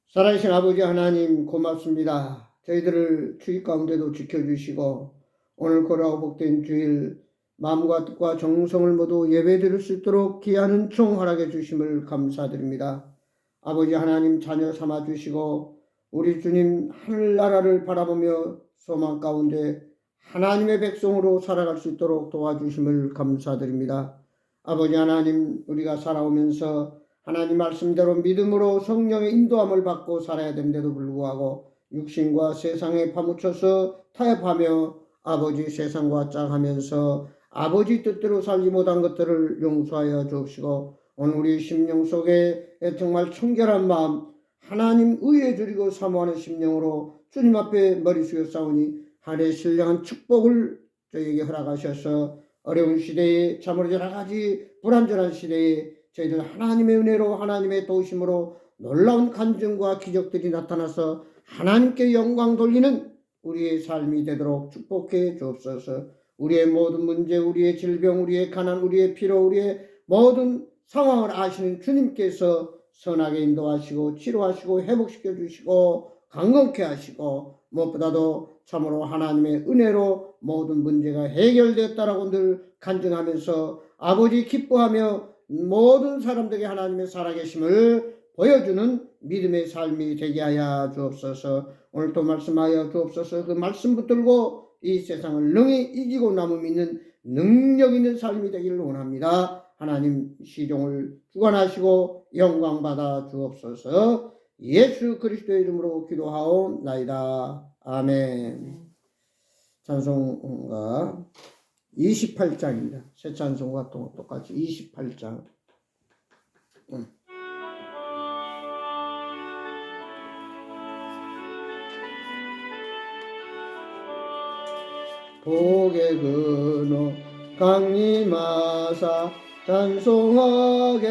살아계신 아버지 하나님 고맙습니다. 저희들을 주의 가운데도 지켜주시고 오늘 고라고 복된 주일 마음과 뜻과 정성을 모두 예배드릴 수 있도록 귀한 은총 허락해 주심을 감사드립니다. 아버지 하나님 자녀 삼아 주시고 우리 주님 하늘나라를 바라보며 소망 가운데 하나님의 백성으로 살아갈 수 있도록 도와주심을 감사드립니다. 아버지 하나님 우리가 살아오면서 하나님 말씀대로 믿음으로 성령의 인도함을 받고 살아야 되는데도 불구하고 육신과 세상에 파묻혀서 타협하며 아버지 세상과 짝하면서 아버지 뜻대로 살지 못한 것들을 용서하여 주옵시고 오늘 우리 심령 속에 정말 청결한 마음 하나님 의에 드리고 사모하는 심령으로 주님 앞에 머리 숙여 싸우니 하늘의 신령한 축복을 저에게 허락하셔서 어려운 시대에 참으로 여러 가지 불안전한 시대에 저희들 하나님의 은혜로 하나님의 도우심으로 놀라운 간증과 기적들이 나타나서 하나님께 영광 돌리는 우리의 삶이 되도록 축복해 주옵소서. 우리의 모든 문제, 우리의 질병, 우리의 가난, 우리의 피로, 우리의 모든 상황을 아시는 주님께서 선하게 인도하시고 치료하시고 회복시켜 주시고 강건케 하시고 무엇보다도 참으로 하나님의 은혜로 모든 문제가 해결됐다라고 늘 간증하면서 아버지 기뻐하며 모든 사람들에게 하나님의 살아계심을 보여주는 믿음의 삶이 되게 하여 주옵소서. 오늘도 말씀하여 주옵소서. 그 말씀 붙들고 이 세상을 능히 이기고 남음 있는 능력 있는 삶이 되기를 원합니다. 하나님 시종을 주관하시고 영광 받아 주옵소서. 예수 그리스도의 이름으로 기도하옵나이다. 아멘. 찬송가 28장입니다. 새 찬송과 똑같이 28장. 복의 근원 강림하사 찬송하게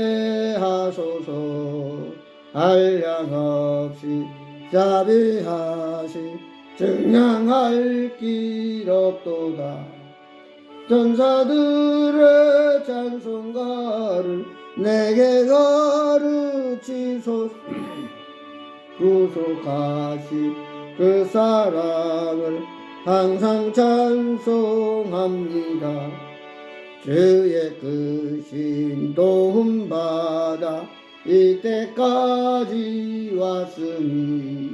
하소서. 한량없이 자비하시 증량할 길 없도다. 전사들의 찬송가를 내게 가르치소서. 구속하시 그 사랑을 항상 찬송합니다. 주의 크신 도움받아 이때까지 왔으니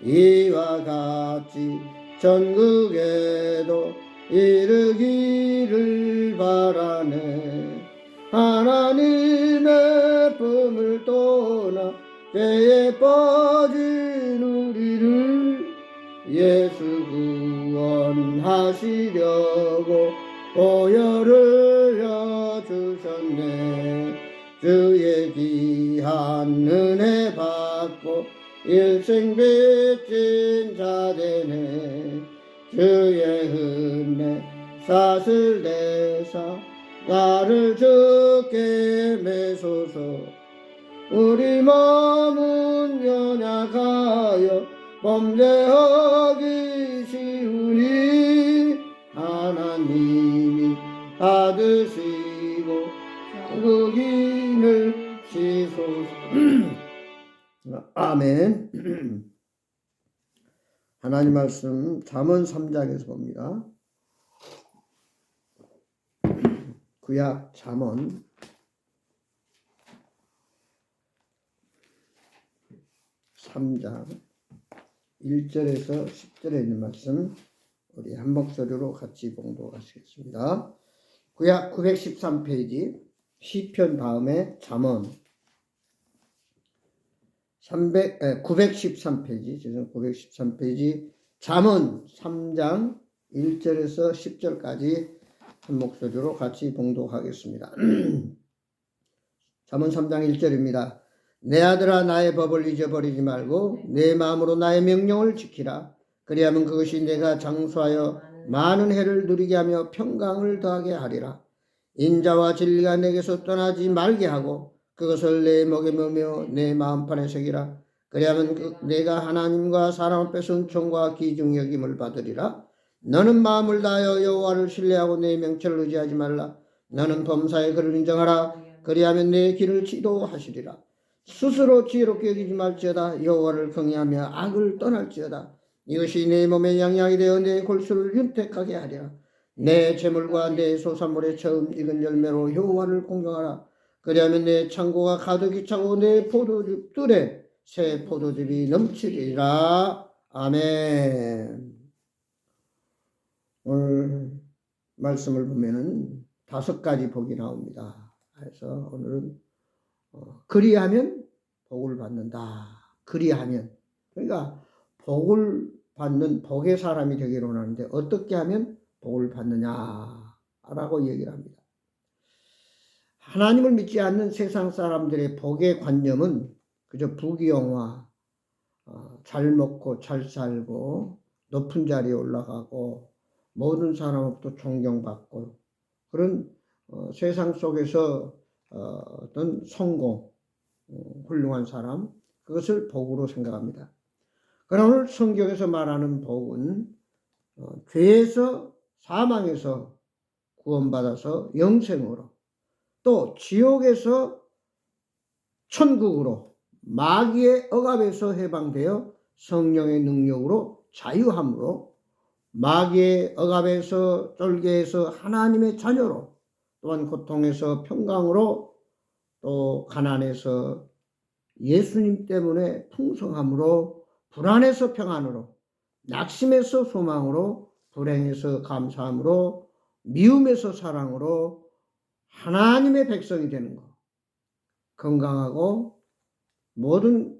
이와 같이 전국에도 이르기를 바라네. 하나님의 품을 떠나 죄에 빠진 우리를 예수 구원하시려고 보혈을 주셨네. 주의 귀한 은혜 받고 일생 빚진 자 되네. 주의 은혜 사슬 내사 나를 주께 매소서. 우리 마음은 연약하여 범죄하기 쉬우니 하나님이 받으시고 흑인을 시소서. 아멘. 하나님 말씀 잠언 3장에서 봅니다. 구약 잠언 3장 1절에서 10절에 있는 말씀 우리 한 목소리로 같이 봉독하시겠습니다. 구약 913페이지 시편 다음에 잠언 913페이지 잠언 3장 1절에서 10절까지 한 목소리로 같이 봉독하겠습니다. 잠언 3장 1절입니다. 내 아들아 나의 법을 잊어버리지 말고 내 마음으로 나의 명령을 지키라. 그리하면 그것이 내가 장수하여 많은 해를 누리게 하며 평강을 더하게 하리라. 인자와 진리가 내게서 떠나지 말게 하고 그것을 내 목에 넣으며 내 마음판에 새기라. 그리하면 내가 하나님과 사람 앞에서 은총과 기중 여김을 받으리라. 너는 마음을 다하여 여호와를 신뢰하고 내 명철을 의지하지 말라. 너는 범사에 그를 인정하라. 그리하면 내 길을 지도하시리라. 스스로 지혜롭게 여기지 말지어다. 여호와를 경외하며 악을 떠날지어다. 이것이 내 몸에 양약이 되어 내 골수를 윤택하게 하리라. 내 재물과 내 소산물의 처음 익은 열매로 여호와를 공경하라. 그리하면 내 창고가 가득히 차고 내 포도즙들에 새 포도즙이 넘치리라. 아멘. 오늘 말씀을 보면은 5가지 복이 나옵니다. 그래서 오늘은 그리하면 복을 받는다. 그리하면, 그러니까 복을 받는 복의 사람이 되기를 원하는데 어떻게 하면 복을 받느냐라고 얘기를 합니다. 하나님을 믿지 않는 세상 사람들의 복의 관념은 그저 부귀영화, 잘 먹고 잘 살고 높은 자리에 올라가고 모든 사람으로부터 존경받고 그런 세상 속에서 어떤 성공, 훌륭한 사람, 그것을 복으로 생각합니다. 그러나 오늘 성경에서 말하는 복은 죄에서 사망에서 구원받아서 영생으로, 또 지옥에서 천국으로, 마귀의 억압에서 해방되어 성령의 능력으로 자유함으로, 마귀의 억압에서 쫄개에서 하나님의 자녀로, 또한 고통에서 평강으로, 또 가난에서 예수님 때문에 풍성함으로, 불안에서 평안으로, 낙심에서 소망으로, 불행에서 감사함으로, 미움에서 사랑으로 하나님의 백성이 되는 것. 건강하고 모든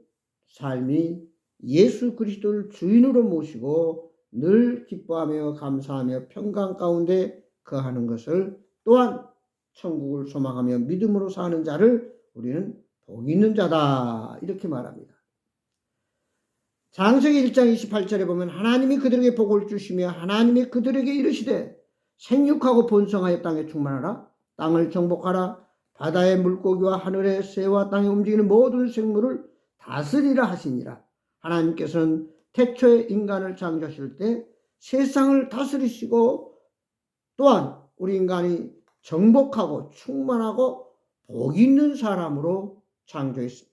삶이 예수 그리스도를 주인으로 모시고 늘 기뻐하며 감사하며 평강 가운데 거하는 것을, 또한 천국을 소망하며 믿음으로 사는 자를 우리는 복 있는 자다, 이렇게 말합니다. 창세기 1장 28절에 보면 하나님이 그들에게 복을 주시며 하나님이 그들에게 이르시되 생육하고 번성하여 땅에 충만하라. 땅을 정복하라. 바다의 물고기와 하늘의 새와 땅에 움직이는 모든 생물을 다스리라 하시니라. 하나님께서는 태초에 인간을 창조하실 때 세상을 다스리시고 또한 우리 인간이 정복하고 충만하고 복 있는 사람으로 창조했습니다.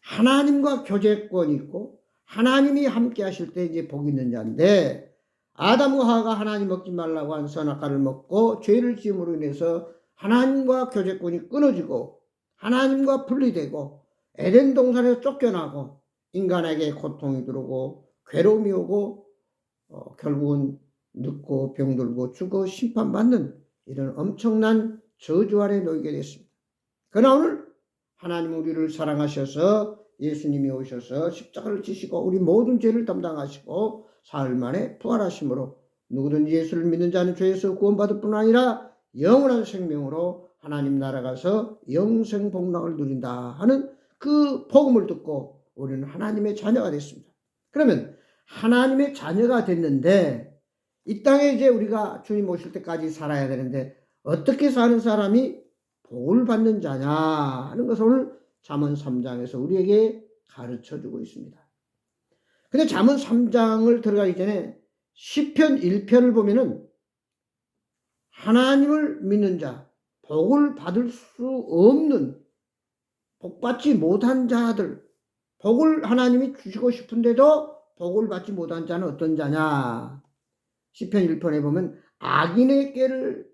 하나님과 교제권이 있고 하나님이 함께 하실 때 이제 복 있는 자인데, 아담과 하와가 하나님 먹지 말라고 한 선악과를 먹고 죄를 지음으로 인해서 하나님과 교제권이 끊어지고 하나님과 분리되고 에덴 동산에서 쫓겨나고 인간에게 고통이 들어오고 괴로움이 오고 결국은 늙고 병들고 죽어 심판받는 이런 엄청난 저주 아래 놓이게 됐습니다. 그러나 오늘 하나님 우리를 사랑하셔서 예수님이 오셔서 십자가를 지시고 우리 모든 죄를 담당하시고 사흘 만에 부활하심으로 누구든지 예수를 믿는 자는 죄에서 구원받을 뿐 아니라 영원한 생명으로 하나님 나라 가서 영생 복락을 누린다 하는 그 복음을 듣고 우리는 하나님의 자녀가 됐습니다. 그러면 하나님의 자녀가 됐는데 이 땅에 이제 우리가 주님 오실 때까지 살아야 되는데 어떻게 사는 사람이 복을 받는 자냐 하는 것을 오늘 잠언 3장에서 우리에게 가르쳐주고 있습니다. 근데 잠언 3장을 들어가기 전에 시편 1편을 보면은 하나님을 믿는 자, 복을 받을 수 없는, 복받지 못한 자들, 복을 하나님이 주시고 싶은데도 복을 받지 못한 자는 어떤 자냐? 시편 1편에 보면 악인의 꾀를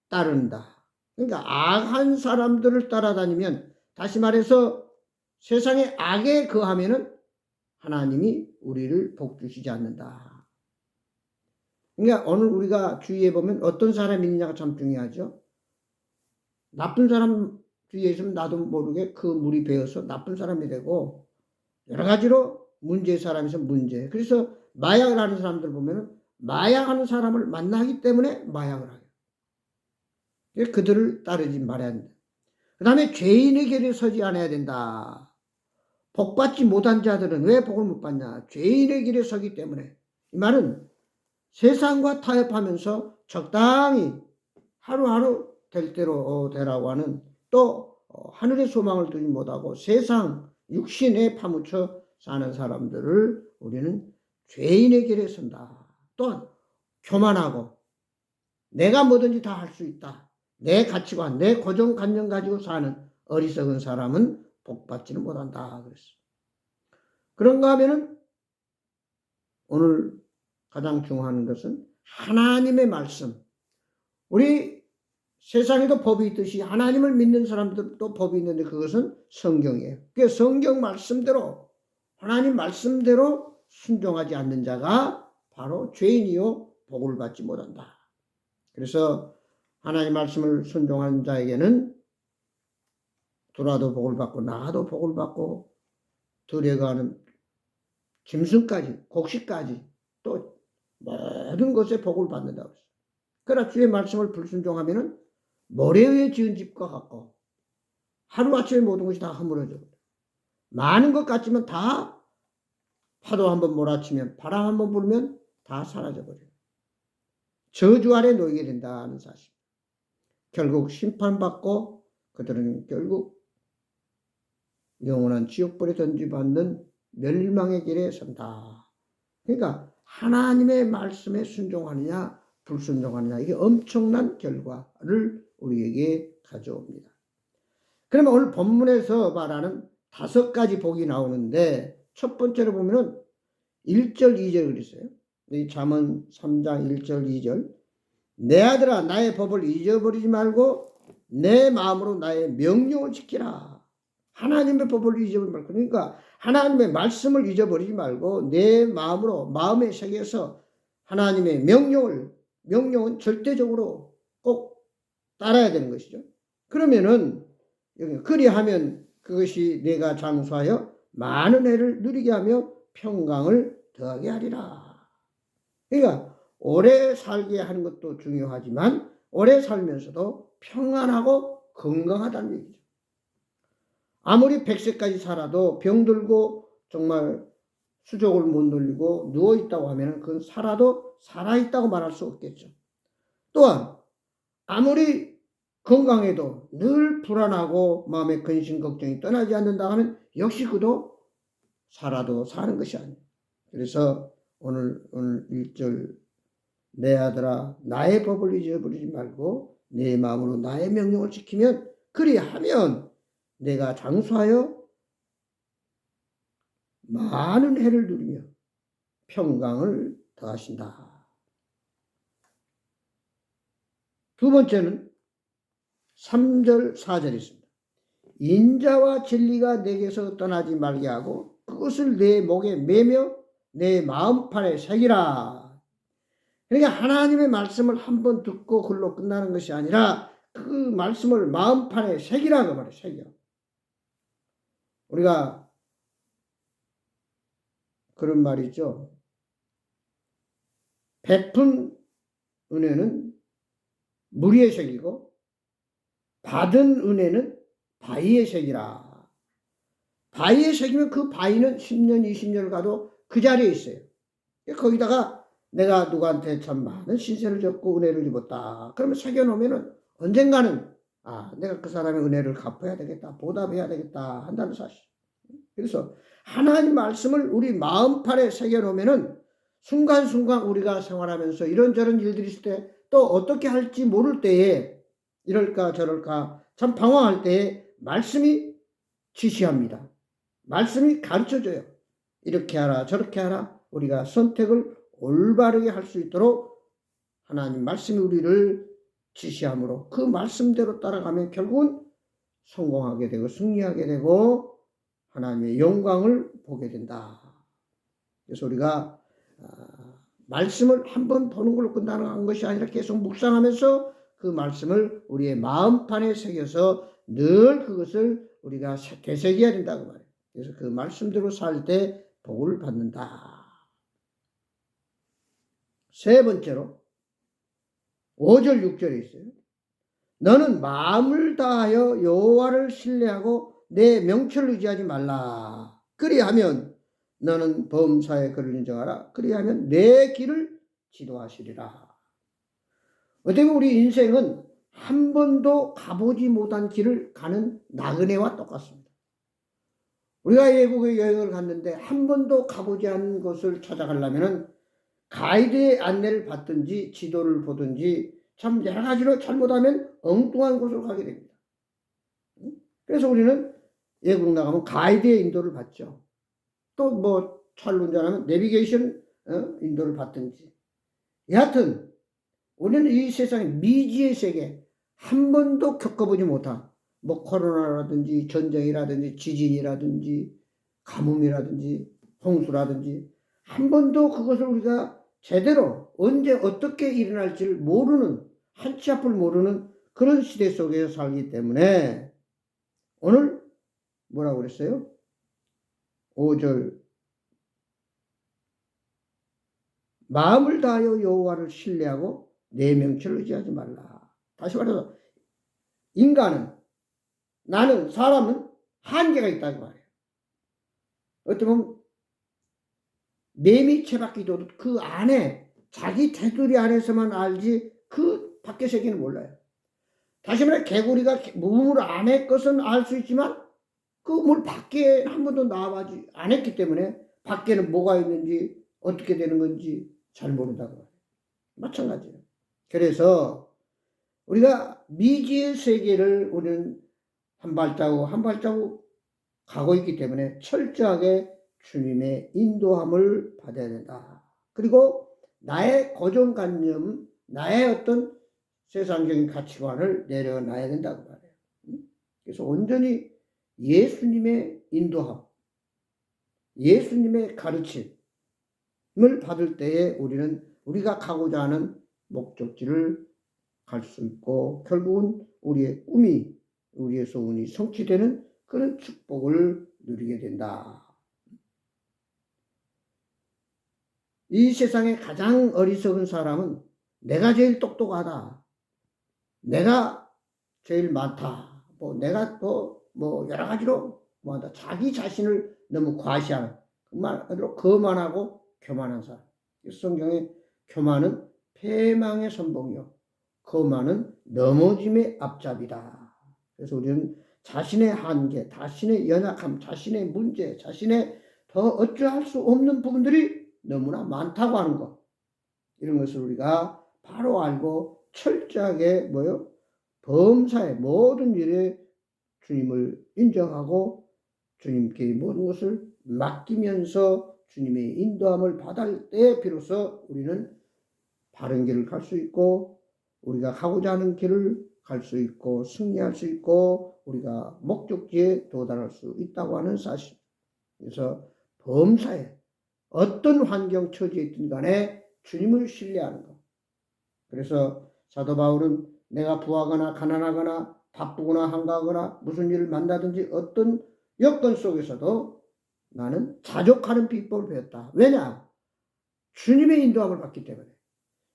따른다. 그러니까 악한 사람들을 따라다니면, 다시 말해서 세상의 악에 거하면은 하나님이 우리를 복 주시지 않는다. 그러니까 오늘 우리가 주위에 보면 어떤 사람이 있느냐가 참 중요하죠. 나쁜 사람 주위에 있으면 나도 모르게 그 물이 배어서 나쁜 사람이 되고, 여러 가지로 문제의 사람이 있으면 문제. 그래서 마약을 하는 사람들 보면은 마약하는 사람을 만나기 때문에 마약을 하게. 그들을 따르지 말아야 된다. 그 다음에 죄인의 길에 서지 않아야 된다. 복받지 못한 자들은 왜 복을 못 받냐? 죄인의 길에 서기 때문에. 이 말은 세상과 타협하면서 적당히 하루하루 될 대로 되라고 하는, 또 하늘의 소망을 두지 못하고 세상 육신에 파묻혀 사는 사람들을 우리는 죄인의 길에 선다. 또한 교만하고 내가 뭐든지 다 할 수 있다. 내 가치관, 내 고정관념 가지고 사는 어리석은 사람은 복받지는 못한다 그랬어. 그런가 하면은 오늘 가장 중요한 것은 하나님의 말씀. 우리 세상에도 법이 있듯이 하나님을 믿는 사람들도 법이 있는데 그것은 성경이에요. 그 성경 말씀대로 하나님 말씀대로 순종하지 않는 자가 바로 죄인이요 복을 받지 못한다. 그래서 하나님 말씀을 순종하는 자에게는 돌아도 복을 받고 나가도 복을 받고 들여가는 짐승까지 곡식까지 또 모든 것에 복을 받는다고 했어요. 그러나 주의 말씀을 불순종하면은 모래 위에 지은 집과 같고 하루아침에 모든 것이 다 허물어져. 많은 것 같지만 다 파도 한번 몰아치면 바람 한번 불면 다 사라져버려요. 저주 아래 놓이게 된다는 사실. 결국 심판받고 그들은 결국 영원한 지옥불에 던지받는 멸망의 길에 선다. 그러니까 하나님의 말씀에 순종하느냐 불순종하느냐 이게 엄청난 결과를 우리에게 가져옵니다. 그러면 오늘 본문에서 말하는 5가지 복이 나오는데 첫 번째로 보면은 1절 2절 그랬어요. 이 잠언 3장 1절 2절 내 아들아 나의 법을 잊어버리지 말고 내 마음으로 나의 명령을 지키라. 하나님의 법을 잊어버리지 말고 그러니까 하나님의 말씀을 잊어버리지 말고 내 마음으로 마음에 새겨서 하나님의 명령은 절대적으로 꼭 따라야 되는 것이죠. 그러면은 그리하면 그것이 내가 장수하여 많은 해를 누리게 하며 평강을 더하게 하리라. 그러니까 오래 살게 하는 것도 중요하지만 오래 살면서도 평안하고 건강하다는 얘기죠. 아무리 100세까지 살아도 병들고 정말 수족을 못 돌리고 누워있다고 하면 그건 살아도 살아있다고 말할 수 없겠죠. 또한 아무리 건강해도 늘 불안하고 마음의 근심 걱정이 떠나지 않는다 하면 역시 그도 살아도 사는 것이 아니에요. 그래서 오늘 1절 내 아들아 나의 법을 잊어버리지 말고 내 마음으로 나의 명령을 지키면 그리하면 내가 장수하여 많은 해를 누리며 평강을 더하신다. 두 번째는 3절 4절에 있습니다. 인자와 진리가 내게서 떠나지 말게 하고 그것을 내 목에 매며 내 마음판에 새기라. 그러니까 하나님의 말씀을 한번 듣고 그걸로 끝나는 것이 아니라 그 말씀을 마음판에 새기라고 말해요. 새겨. 우리가 그런 말이 있죠. 베푼 은혜는 물 위에 새기고 받은 은혜는 바위에 새기라. 바위에 새기면 그 바위는 10년, 20년을 가도 그 자리에 있어요. 거기다가 내가 누구한테 참 많은 신세를 졌고 은혜를 입었다. 그러면 새겨놓으면 언젠가는 내가 그 사람의 은혜를 갚아야 되겠다. 보답해야 되겠다. 한다는 사실. 그래서 하나님 말씀을 우리 마음판에 새겨놓으면 순간순간 우리가 생활하면서 이런저런 일들이 있을 때 또 어떻게 할지 모를 때에 이럴까 저럴까 참 방황할 때에 말씀이 지시합니다. 말씀이 가르쳐줘요. 이렇게 하라 저렇게 하라. 우리가 선택을 올바르게 할 수 있도록 하나님 말씀이 우리를 지시함으로 그 말씀대로 따라가면 결국은 성공하게 되고 승리하게 되고 하나님의 영광을 보게 된다. 그래서 우리가 말씀을 한번 보는 걸로 끝나는 것이 아니라 계속 묵상하면서 그 말씀을 우리의 마음판에 새겨서 늘 그것을 우리가 되새겨야 된다고 말해요. 그래서 그 말씀대로 살 때 복을 받는다. 세 번째로 5절 6절에 있어요. 너는 마음을 다하여 여호와를 신뢰하고 내 명철을 의지하지 말라. 그리하면 너는 범사에 그를 인정하라. 그리하면 내 길을 지도하시리라. 어떻게 보면 우리 인생은 한 번도 가보지 못한 길을 가는 나그네와 똑같습니다. 우리가 외국에 여행을 갔는데 한 번도 가보지 않은 곳을 찾아가려면 가이드의 안내를 받든지 지도를 보든지 참 여러 가지로 잘못하면 엉뚱한 곳으로 가게 됩니다. 그래서 우리는 외국 나가면 가이드의 인도를 받죠. 또 뭐 차를 운전하면 내비게이션 인도를 받든지. 여하튼 우리는 이 세상의 미지의 세계 한 번도 겪어보지 못한 뭐 코로나라든지 전쟁이라든지 지진이라든지 가뭄이라든지 홍수라든지 한 번도 그것을 우리가 제대로 언제 어떻게 일어날지를 모르는 한 치 앞을 모르는 그런 시대 속에서 살기 때문에 오늘 뭐라고 그랬어요? 5절 마음을 다하여 여호와를 신뢰하고 내 명철을 의지하지 말라. 다시 말해서 나는 사람은 한계가 있다고 말해요. 어쩌면 매미 채박기도 그 안에 자기 테두리 안에서만 알지 그 밖의 세계는 몰라요. 다시 말해 개구리가 물 안의 것은 알 수 있지만 그 물 밖에 한 번도 나와보지 않았기 때문에 밖에는 뭐가 있는지 어떻게 되는 건지 잘 모른다고 말해요. 마찬가지예요. 그래서 우리가 미지의 세계를 우리는 한 발자국 한 발자국 가고 있기 때문에 철저하게 주님의 인도함을 받아야 된다. 그리고 나의 고정관념, 나의 어떤 세상적인 가치관을 내려놔야 된다고 말해요. 그래서 온전히 예수님의 인도함, 예수님의 가르침을 받을 때에 우리가 가고자 하는 목적지를 갈 수 있고 결국은 우리의 꿈이, 우리의 소원이 성취되는 그런 축복을 누리게 된다. 이 세상에 가장 어리석은 사람은 내가 제일 똑똑하다. 내가 제일 많다. 내가 뭐 여러 가지로 뭐한다. 자기 자신을 너무 과시하는 그말로 거만하고 교만한 사람. 성경에 교만은 패망의 선봉이요. 거만은 넘어짐의 앞잡이다. 그래서 우리는 자신의 한계, 자신의 연약함, 자신의 문제, 자신의 더 어찌할 수 없는 부분들이 너무나 많다고 하는 것. 이런 것을 우리가 바로 알고 철저하게 범사의 모든 일에 주님을 인정하고 주님께 모든 것을 맡기면서 주님의 인도함을 받을 때 비로소 우리는 바른 길을 갈 수 있고 우리가 가고자 하는 길을 갈 수 있고 승리할 수 있고 우리가 목적지에 도달할 수 있다고 하는 사실. 그래서 범사에 어떤 환경 처지에 있든 간에 주님을 신뢰하는 것. 그래서 사도 바울은 내가 부하거나 가난하거나 바쁘거나 한가하거나 무슨 일을 만나든지 어떤 여건 속에서도 나는 자족하는 비법을 배웠다. 왜냐? 주님의 인도함을 받기 때문에.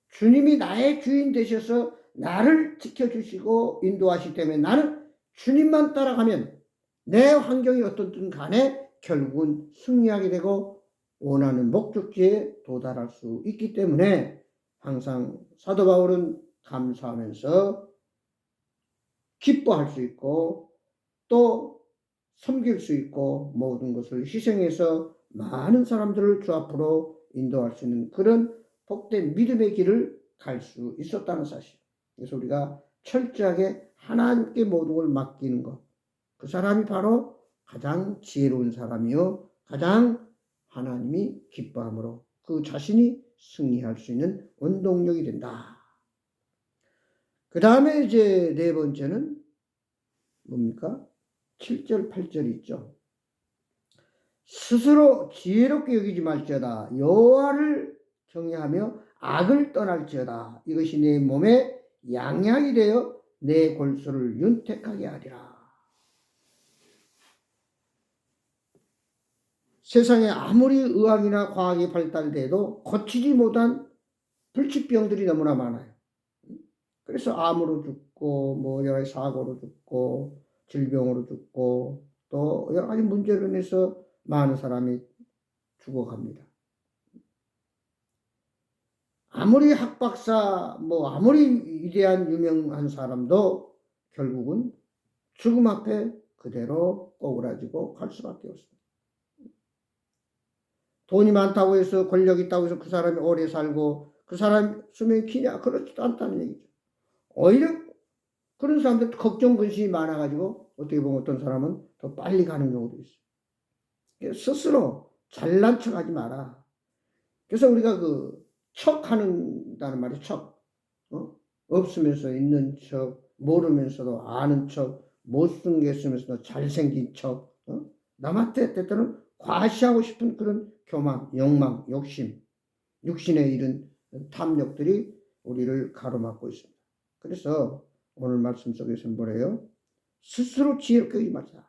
주님이 나의 주인 되셔서 나를 지켜주시고 인도하시기 때문에 나는 주님만 따라가면 내 환경이 어떻든 간에 결국은 승리하게 되고 원하는 목적지에 도달할 수 있기 때문에 항상 사도 바울은 감사하면서 기뻐할 수 있고 또 섬길 수 있고 모든 것을 희생해서 많은 사람들을 주 앞으로 인도할 수 있는 그런 복된 믿음의 길을 갈 수 있었다는 사실. 그래서 우리가 철저하게 하나님께 모든 걸 맡기는 것. 그 사람이 바로 가장 지혜로운 사람이요. 가장 하나님이 기뻐함으로 그 자신이 승리할 수 있는 원동력이 된다. 그 다음에 이제 네 번째는 뭡니까? 7절, 8절 있죠. 스스로 지혜롭게 여기지 말지어다. 여호와를 경외하며 악을 떠날지어다. 이것이 내 몸에 양약이 되어 내 골수를 윤택하게 하리라. 세상에 아무리 의학이나 과학이 발달돼도 고치지 못한 불치병들이 너무나 많아요. 그래서 암으로 죽고 뭐 여러 가지 사고로 죽고 질병으로 죽고 또 여러 가지 문제로 인해서 많은 사람이 죽어갑니다. 아무리 학박사 아무리 위대한 유명한 사람도 결국은 죽음 앞에 그대로 꼬그라지고 갈 수밖에 없습니다. 돈이 많다고 해서 권력이 있다고 해서 그 사람이 오래 살고 그 사람 수명이 기냐? 그렇지도 않다는 얘기죠. 오히려 그런 사람들 걱정 근심이 많아가지고 어떻게 보면 어떤 사람은 더 빨리 가는 경우도 있어요. 스스로 잘난 척 하지 마라. 그래서 우리가 척 한다는 말이 척. 없으면서 있는 척, 모르면서도 아는 척, 못생겼으면서도 잘생긴 척, 남한테 때때로는 과시하고 싶은 그런 교만, 욕망, 욕심, 육신의 이런 탐욕들이 우리를 가로막고 있습니다. 그래서 오늘 말씀 속에서는 뭐래요? 스스로 지혜롭게 하지 마자.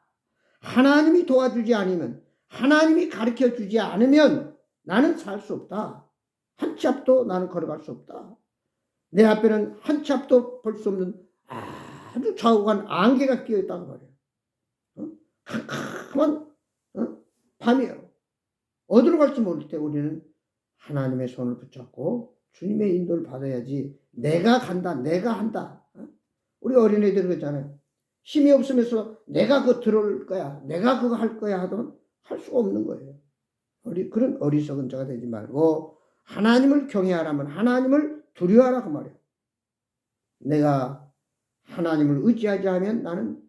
하나님이 도와주지 않으면, 하나님이 가르쳐 주지 않으면 나는 살 수 없다. 한 치 앞도 나는 걸어갈 수 없다. 내 앞에는 한 치 앞도 볼 수 없는 아주 좌우간 안개가 끼어 있다고 말이에요. 캄캄한 밤이에요. 어디로 갈지 모를 때 우리는 하나님의 손을 붙잡고 주님의 인도를 받아야지. 내가 간다, 내가 한다. 우리 어린애들 그러잖아요. 힘이 없으면서 내가 그거 들어올 거야, 내가 그거 할 거야 하더니 할 수가 없는 거예요. 그런 어리석은 자가 되지 말고 하나님을 경외하라면 하나님을 두려워하라 그 말이에요. 내가 하나님을 의지하지 않으면 나는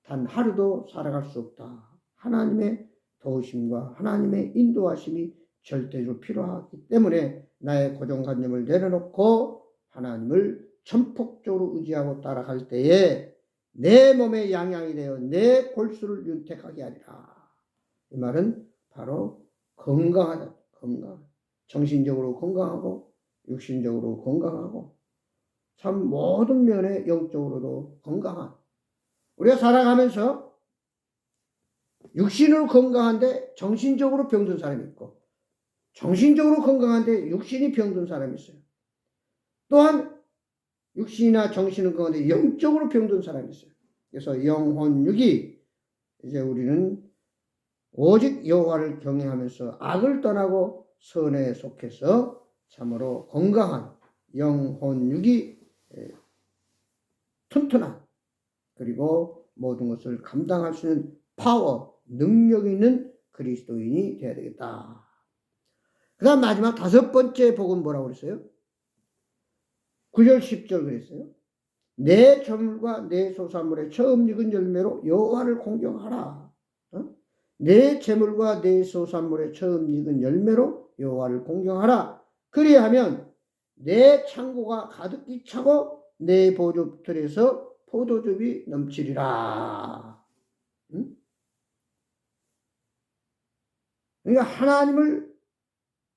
단 하루도 살아갈 수 없다. 하나님의 도우심과 하나님의 인도하심이 절대적으로 필요하기 때문에 나의 고정관념을 내려놓고 하나님을 전폭적으로 의지하고 따라갈 때에 내 몸의 양양이 되어 내 골수를 윤택하게 하리라. 이 말은 바로 건강하다. 건강. 정신적으로 건강하고 육신적으로 건강하고 참 모든 면에 영적으로도 건강한, 우리가 살아가면서 육신으로 건강한데 정신적으로 병든 사람이 있고 정신적으로 건강한데 육신이 병든 사람이 있어요. 또한 육신이나 정신은 건강한데 영적으로 병든 사람이 있어요. 그래서 영혼 육이 이제 우리는 오직 여호와를 경외하면서 악을 떠나고 선에 속해서 참으로 건강한 영혼 육이 튼튼한, 그리고 모든 것을 감당할 수 있는 파워, 능력 있는 그리스도인이 되어야 되겠다. 그 다음 마지막 다섯 번째 복음 뭐라고 그랬어요? 9절 10절 그랬어요. 내 재물과 내 소산물의 처음 익은 열매로 여호와를 공경하라. 내 재물과 내 소산물의 처음 익은 열매로 여호와를 공경하라. 그리하면 내 창고가 가득히 차고 내 보조틀에서 포도즙이 넘치리라. 그러니까 하나님을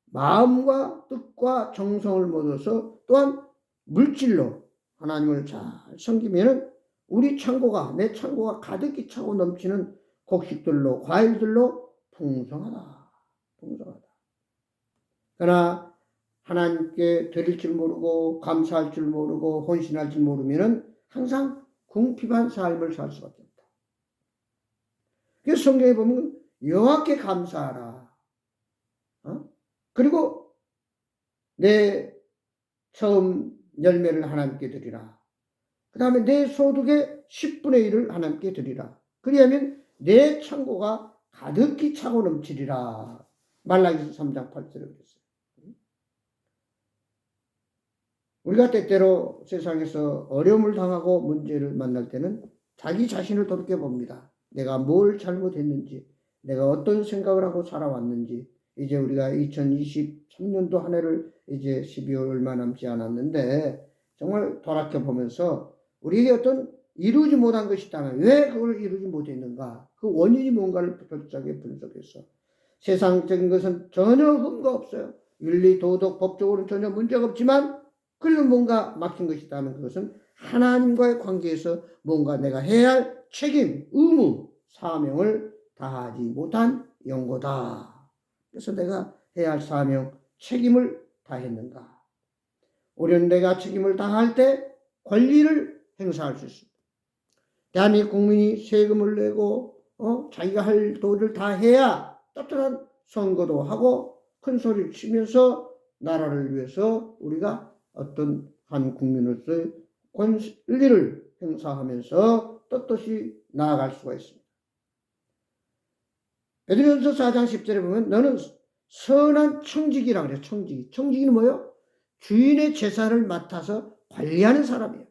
마음과 뜻과 정성을 모아서 또한 물질로 하나님을 잘 섬기면은 우리 창고가, 내 창고가 가득히 차고 넘치는 곡식들로, 과일들로 풍성하다. 풍성하다. 그러나 하나님께 드릴 줄 모르고 감사할 줄 모르고 헌신할 줄 모르면은 항상 궁핍한 삶을 살 수밖에 없다. 그래서 성경에 보면 여호와께 감사하라. 그리고 내 처음 열매를 하나님께 드리라. 그 다음에 내 소득의 10분의 1을 하나님께 드리라. 그리하면 내 창고가 가득히 차고 넘치리라. 말라기서 3장 8절에 그랬어요. 우리가 때때로 세상에서 어려움을 당하고 문제를 만날 때는 자기 자신을 돌이켜봅니다. 내가 뭘 잘못했는지, 내가 어떤 생각을 하고 살아왔는지. 이제 우리가 2023년도 한 해를 이제 12월 얼마 남지 않았는데 정말 돌아켜보면서 우리에게 어떤 이루지 못한 것이 있다면 왜 그걸 이루지 못했는가? 그 원인이 뭔가를 철저하게 분석해서 세상적인 것은 전혀 흠과 없어요. 윤리, 도덕, 법적으로는 전혀 문제가 없지만 그래도 뭔가 막힌 것이 있다면 그것은 하나님과의 관계에서 뭔가 내가 해야 할 책임, 의무, 사명을 다하지 못한 연고다. 그래서 내가 해야 할 사명, 책임을 다했는가? 우리는 내가 책임을 다할 때 권리를 행사할 수 있습니다. 대한민국 국민이 세금을 내고 자기가 할 도리를 다 해야 떳떳한 선거도 하고 큰 소리를 치면서 나라를 위해서 우리가 어떤 한 국민으로서의 권리를 행사하면서 떳떳이 나아갈 수가 있습니다. 베드로전서 4장 10절에 보면 너는 선한 청지기라고 그래요. 청지기. 청지기는 뭐예요? 주인의 재산을 맡아서 관리하는 사람이에요.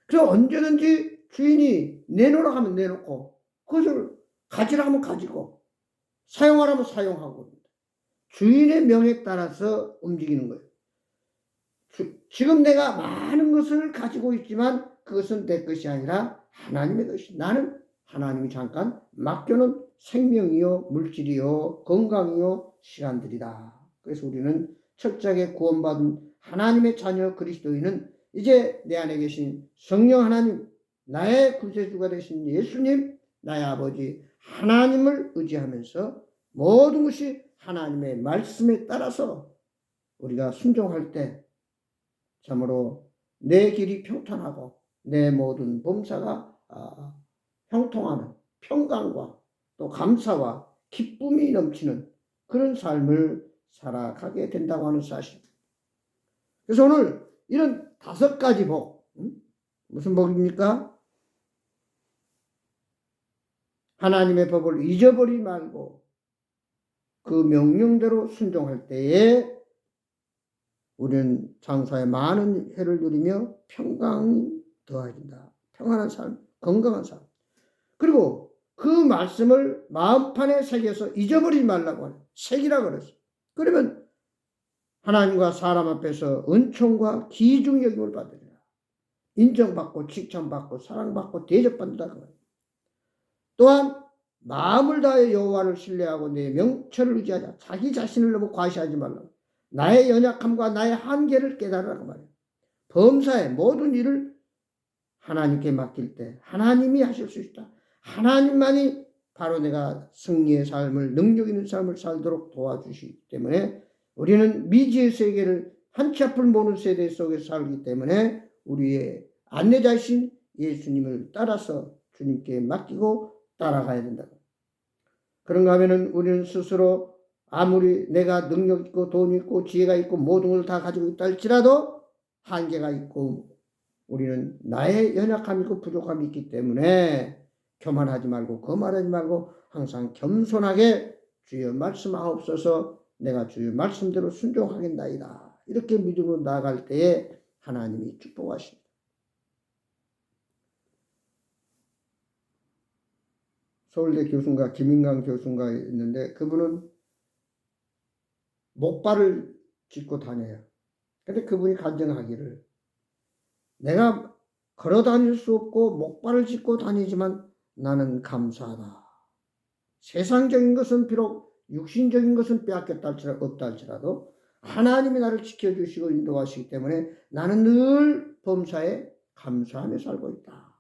그래서 언제든지 주인이 내놓으라 하면 내놓고, 그것을 가지라 하면 가지고, 사용하라면 사용하고, 주인의 명에 따라서 움직이는 거예요. 지금 내가 많은 것을 가지고 있지만 그것은 내 것이 아니라 하나님의 것이. 나는 하나님이 잠깐 맡겨놓은 생명이요, 물질이요, 건강이요, 시간들이다. 그래서 우리는 철저하게 구원받은 하나님의 자녀 그리스도인은 이제 내 안에 계신 성령 하나님, 나의 구세주가 되신 예수님, 나의 아버지 하나님을 의지하면서 모든 것이 하나님의 말씀에 따라서 우리가 순종할 때 참으로 내 길이 평탄하고 내 모든 범사가 형통하는 평강과 또 감사와 기쁨이 넘치는 그런 삶을 살아가게 된다고 하는 사실. 그래서 오늘 이런 5가지 복, 무슨 복입니까? 하나님의 법을 잊어버리지 말고 그 명령대로 순종할 때에 우리는 장사에 많은 해를 누리며 평강이 더해진다. 평안한 삶, 건강한 삶. 그리고 그 말씀을 마음판에 새겨서 잊어버리지 말라고 하는, 새기라 그랬어. 그러면 하나님과 사람 앞에서 은총과 귀중 여김을 받으리라. 인정받고 칭찬받고 사랑받고 대접받는다. 또한 마음을 다해 여호와를 신뢰하고 내 명철을 의지하자. 자기 자신을 너무 과시하지 말라. 나의 연약함과 나의 한계를 깨달으라고 말해요. 범사의 모든 일을 하나님께 맡길 때 하나님이 하실 수 있다. 하나님만이 바로 내가 승리의 삶을, 능력 있는 삶을 살도록 도와주시기 때문에 우리는 미지의 세계를 한 치 앞을 모르는 세대 속에 살기 때문에 우리의 안내자이신 예수님을 따라서 주님께 맡기고 따라가야 된다. 그런가 하면은 우리는 스스로 아무리 내가 능력 있고 돈 있고 지혜가 있고 모든 걸 다 가지고 있다 할지라도 한계가 있고 우리는 나의 연약함이 있고 부족함이 있기 때문에 교만하지 말고 거만하지 말고 항상 겸손하게 주여 말씀하옵소서, 내가 주의 말씀대로 순종하겠나이다. 이렇게 믿음으로 나아갈 때에 하나님이 축복하십니다. 서울대 교수인가 김인강 교수인가 있는데 그분은 목발을 짚고 다녀요. 근데 그분이 간증하기를 내가 걸어 다닐 수 없고 목발을 짚고 다니지만 나는 감사하다. 세상적인 것은 비록 육신적인 것은 빼앗겼다 없다 할지라도 하나님이 나를 지켜주시고 인도하시기 때문에 나는 늘 범사에 감사하며 살고 있다.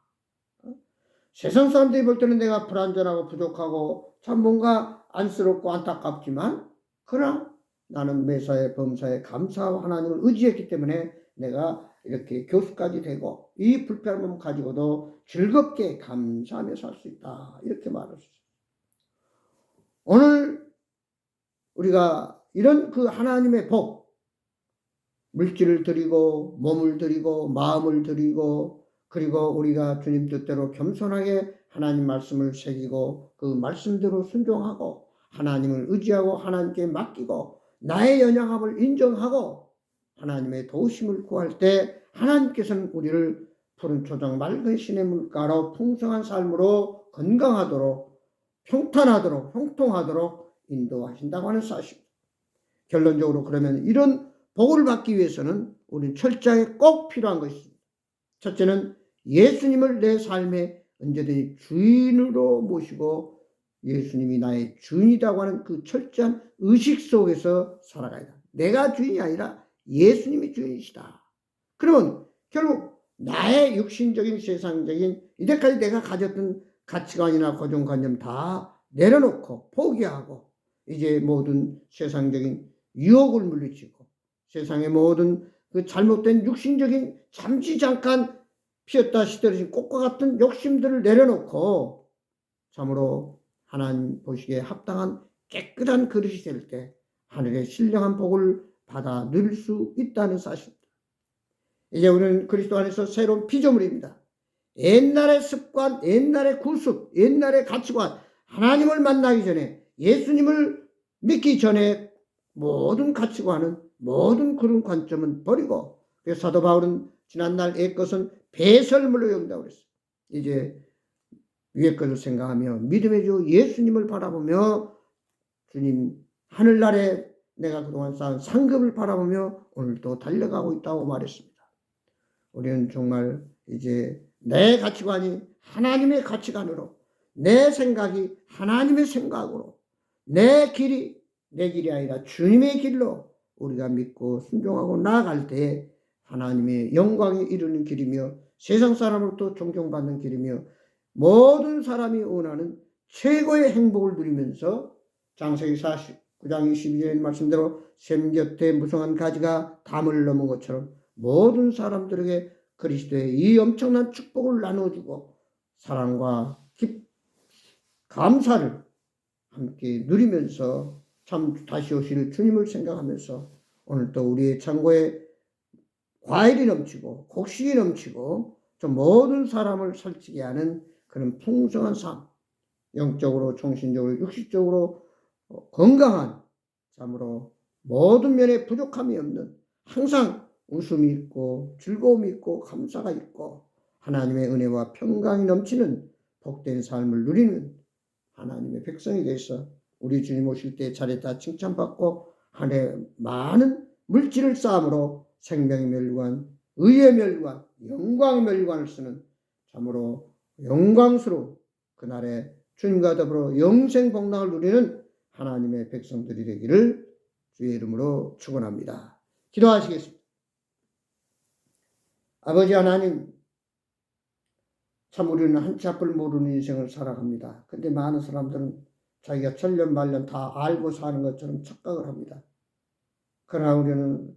세상 사람들이 볼 때는 내가 불완전하고 부족하고 참 뭔가 안쓰럽고 안타깝지만 그러나 나는 매사에 범사에 감사하고 하나님을 의지했기 때문에 내가 이렇게 교수까지 되고 이 불편함을 가지고도 즐겁게 감사하며 살 수 있다. 이렇게 말할 수 있어요. 오늘 우리가 이런 그 하나님의 복, 물질을 드리고 몸을 드리고 마음을 드리고 그리고 우리가 주님 뜻대로 겸손하게 하나님 말씀을 새기고 그 말씀대로 순종하고 하나님을 의지하고 하나님께 맡기고 나의 연약함을 인정하고 하나님의 도우심을 구할 때 하나님께서는 우리를 푸른 초장 맑은 시내 물가로 풍성한 삶으로 건강하도록 평탄하도록 형통하도록 인도하신다고 하는 사실입니다. 결론적으로 그러면 이런 복을 받기 위해서는 우리는 철저하게 꼭 필요한 것이 있습니다. 첫째는 예수님을 내 삶에 언제든지 주인으로 모시고 예수님이 나의 주인이라고 하는 그 철저한 의식 속에서 살아가야 한다. 내가 주인이 아니라 예수님이 주인이시다. 그러면 결국 나의 육신적인 세상적인 이때까지 내가 가졌던 가치관이나 고정관념 다 내려놓고 포기하고 이제 모든 세상적인 유혹을 물리치고 세상의 모든 그 잘못된 육신적인 잠시 잠깐 피었다 시들어진 꽃과 같은 욕심들을 내려놓고 참으로 하나님 보시기에 합당한 깨끗한 그릇이 될 때 하늘의 신령한 복을 받아 누릴 수 있다는 사실입니다. 이제 우리는 그리스도 안에서 새로운 피조물입니다. 옛날의 습관, 옛날의 구습, 옛날의 가치관, 하나님을 만나기 전에 예수님을 믿기 전에 모든 가치관은 모든 그런 관점은 버리고 그래서 사도 바울은 지난날 옛것은 배설물로 여긴다고 그랬어요. 이제 위의 것을 생각하며 믿음의 주 예수님을 바라보며 주님 하늘나라에 내가 그동안 쌓은 상급을 바라보며 오늘도 달려가고 있다고 말했습니다. 우리는 정말 이제 내 가치관이 하나님의 가치관으로, 내 생각이 하나님의 생각으로, 내 길이 내 길이 아니라 주님의 길로 우리가 믿고 순종하고 나아갈 때에 하나님의 영광에 이르는 길이며 세상 사람으로부터 존경받는 길이며 모든 사람이 원하는 최고의 행복을 누리면서 창세기 49장 22절의 말씀대로 샘 곁에 무성한 가지가 담을 넘은 것처럼 모든 사람들에게 그리스도의 이 엄청난 축복을 나눠주고 사랑과 감사를 함께 누리면서 참 다시 오실 주님을 생각하면서 오늘도 우리의 창고에 과일이 넘치고 곡식이 넘치고 좀 모든 사람을 살찌게 하는 그런 풍성한 삶, 영적으로 정신적으로 육식적으로 건강한 삶으로 모든 면에 부족함이 없는 항상 웃음이 있고 즐거움이 있고 감사가 있고 하나님의 은혜와 평강이 넘치는 복된 삶을 누리는 하나님의 백성이 되어서 우리 주님 오실 때 잘했다 칭찬받고 한 해 많은 물질을 쌓음으로 생명의 멸관, 의의 멸관, 영광의 멸관을 쓰는 참으로 영광스러운 그날에 주님과 더불어 영생 복락을 누리는 하나님의 백성들이 되기를 주의 이름으로 축원합니다. 기도하시겠습니다. 아버지 하나님, 참 우리는 한치 앞을 모르는 인생을 살아갑니다. 근데 많은 사람들은 자기가 천년만년 다 알고 사는 것처럼 착각을 합니다. 그러나 우리는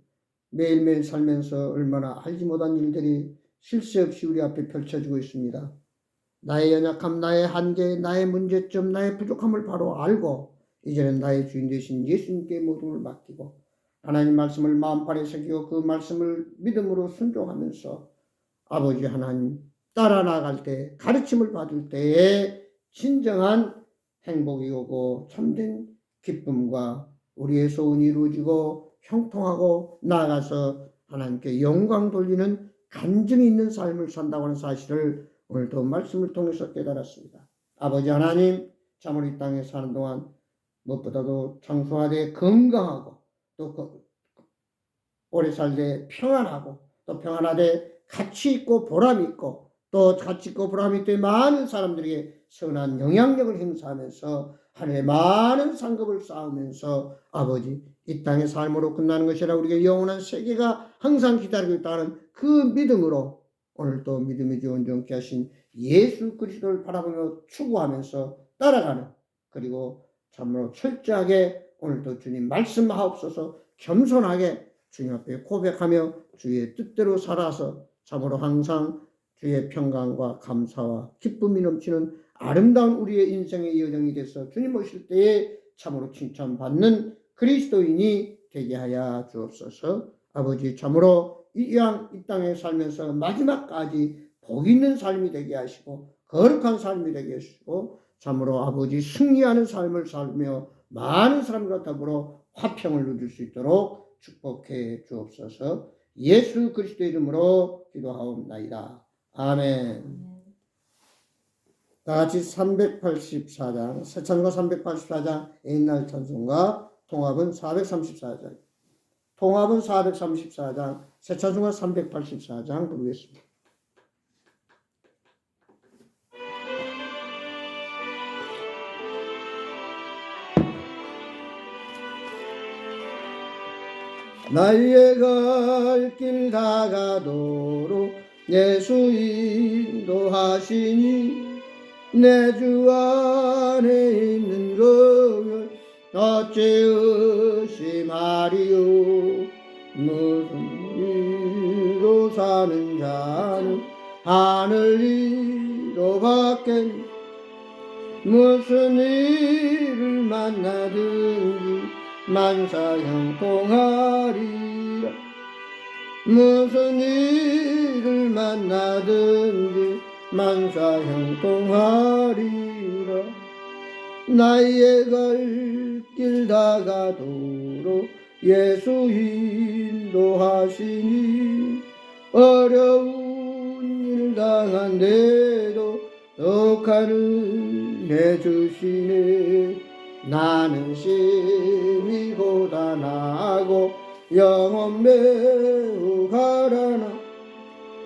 매일매일 살면서 얼마나 알지 못한 일들이 쉴 새 없이 우리 앞에 펼쳐지고 있습니다. 나의 연약함, 나의 한계, 나의 문제점, 나의 부족함을 바로 알고 이제는 나의 주인 되신 예수님께 모든 걸 맡기고 하나님 말씀을 마음판에 새기고 그 말씀을 믿음으로 순종하면서 아버지 하나님 따라 나갈 때 가르침을 받을 때에 진정한 행복이 오고 참된 기쁨과 우리의 소원이 이루어지고 형통하고 나아가서 하나님께 영광 돌리는 간증이 있는 삶을 산다고 하는 사실을 오늘도 말씀을 통해서 깨달았습니다. 아버지 하나님, 참으로 이 땅에 사는 동안 무엇보다도 장수하되 건강하고 또 오래 살되 평안하고 또 평안하되 가치 있고 보람 있고 또 가치 있고 보람 있되 많은 사람들에게 선한 영향력을 행사하면서 하늘에 많은 상급을 쌓으면서 아버지 이 땅의 삶으로 끝나는 것이라 우리에게 영원한 세계가 항상 기다리고 있다는 그 믿음으로 오늘도 믿음이 온전케 하신 예수 그리스도를 바라보며 추구하면서 따라가는 그리고 참으로 철저하게 오늘도 주님 말씀하옵소서 겸손하게 주님 앞에 고백하며 주의 뜻대로 살아서 참으로 항상 주의 평강과 감사와 기쁨이 넘치는 아름다운 우리의 인생의 여정이 돼서 주님 오실 때에 참으로 칭찬받는 그리스도인이 되게 하여 주옵소서. 아버지 참으로 이 땅에 살면서 마지막까지 복 있는 삶이 되게 하시고 거룩한 삶이 되게 하시고 참으로 아버지 승리하는 삶을 살며 많은 사람과 더불어 화평을 누릴 수 있도록 축복해 주옵소서. 예수 그리스도의 이름으로 기도하옵나이다. 아멘. 다같이 384장 새찬과 384장 옛날 찬송가 통합은 434장 통합은 434장 새찬송가 384장 부르겠습니다. 나의 갈 길 다가도록 예수 인도하시니 내 주 안에 있는 것을 어찌 의심하리요. 무슨 일로 사는 자는 하늘 위로 밖에 무슨 일을 만나든지 만사형통하리라. 무슨 일을 만나든지 만사형통하리라. 나의 갈 길 다가도록 예수 인도하시니 어려운 일 당한데도 떡하는 내 주시네. 나는 심히 고단하고 영혼 매우 가라나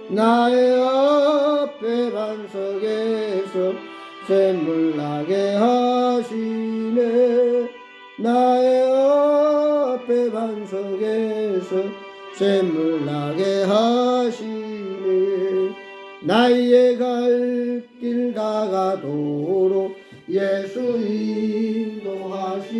나의 앞에 반석에서 샘물 나게 하시네. 나의 앞에 반석에서 샘물 나게 하시네. 나의 갈 길 다가도록 예수 인도하시니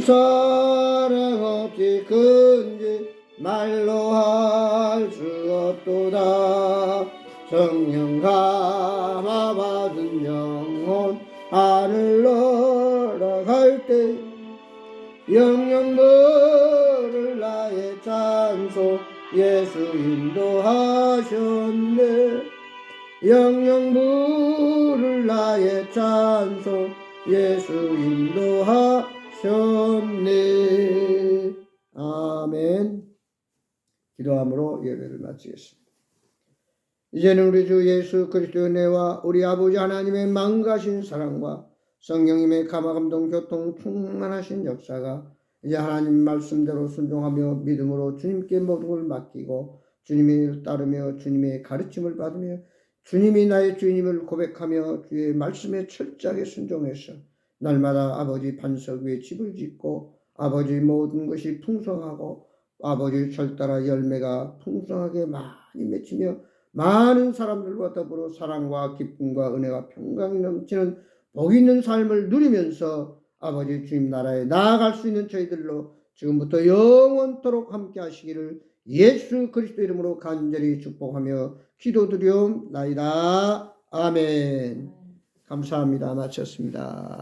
사랑 없이 큰지 말로 할 수 없도다. 성령 감화 받은 영혼 하늘 날아갈 때 영영 부를 나의 찬송 예수 인도하셨네. 영영 부를 나의 찬송 예수 인도하셨네. 아멘. 기도함으로 예배를 마치겠습니다. 이제는 우리 주 예수 그리스도의 은혜와 우리 아버지 하나님의 망가신 사랑과 성령님의 감화 감동 교통 충만하신 역사가 이제 하나님 말씀대로 순종하며 믿음으로 주님께 모든 걸 맡기고 주님의 일 따르며 주님의 가르침을 받으며 주님이 나의 주인임을 고백하며 주의 말씀에 철저하게 순종해서 날마다 아버지 반석 위에 집을 짓고 아버지 모든 것이 풍성하고 아버지 절따라 열매가 풍성하게 많이 맺히며 많은 사람들과 더불어 사랑과 기쁨과 은혜와 평강이 넘치는 복 있는 삶을 누리면서 아버지 주님 나라에 나아갈 수 있는 저희들로 지금부터 영원토록 함께 하시기를 예수 그리스도 이름으로 간절히 축복하며 기도드리옵나이다. 아멘. 감사합니다. 마쳤습니다.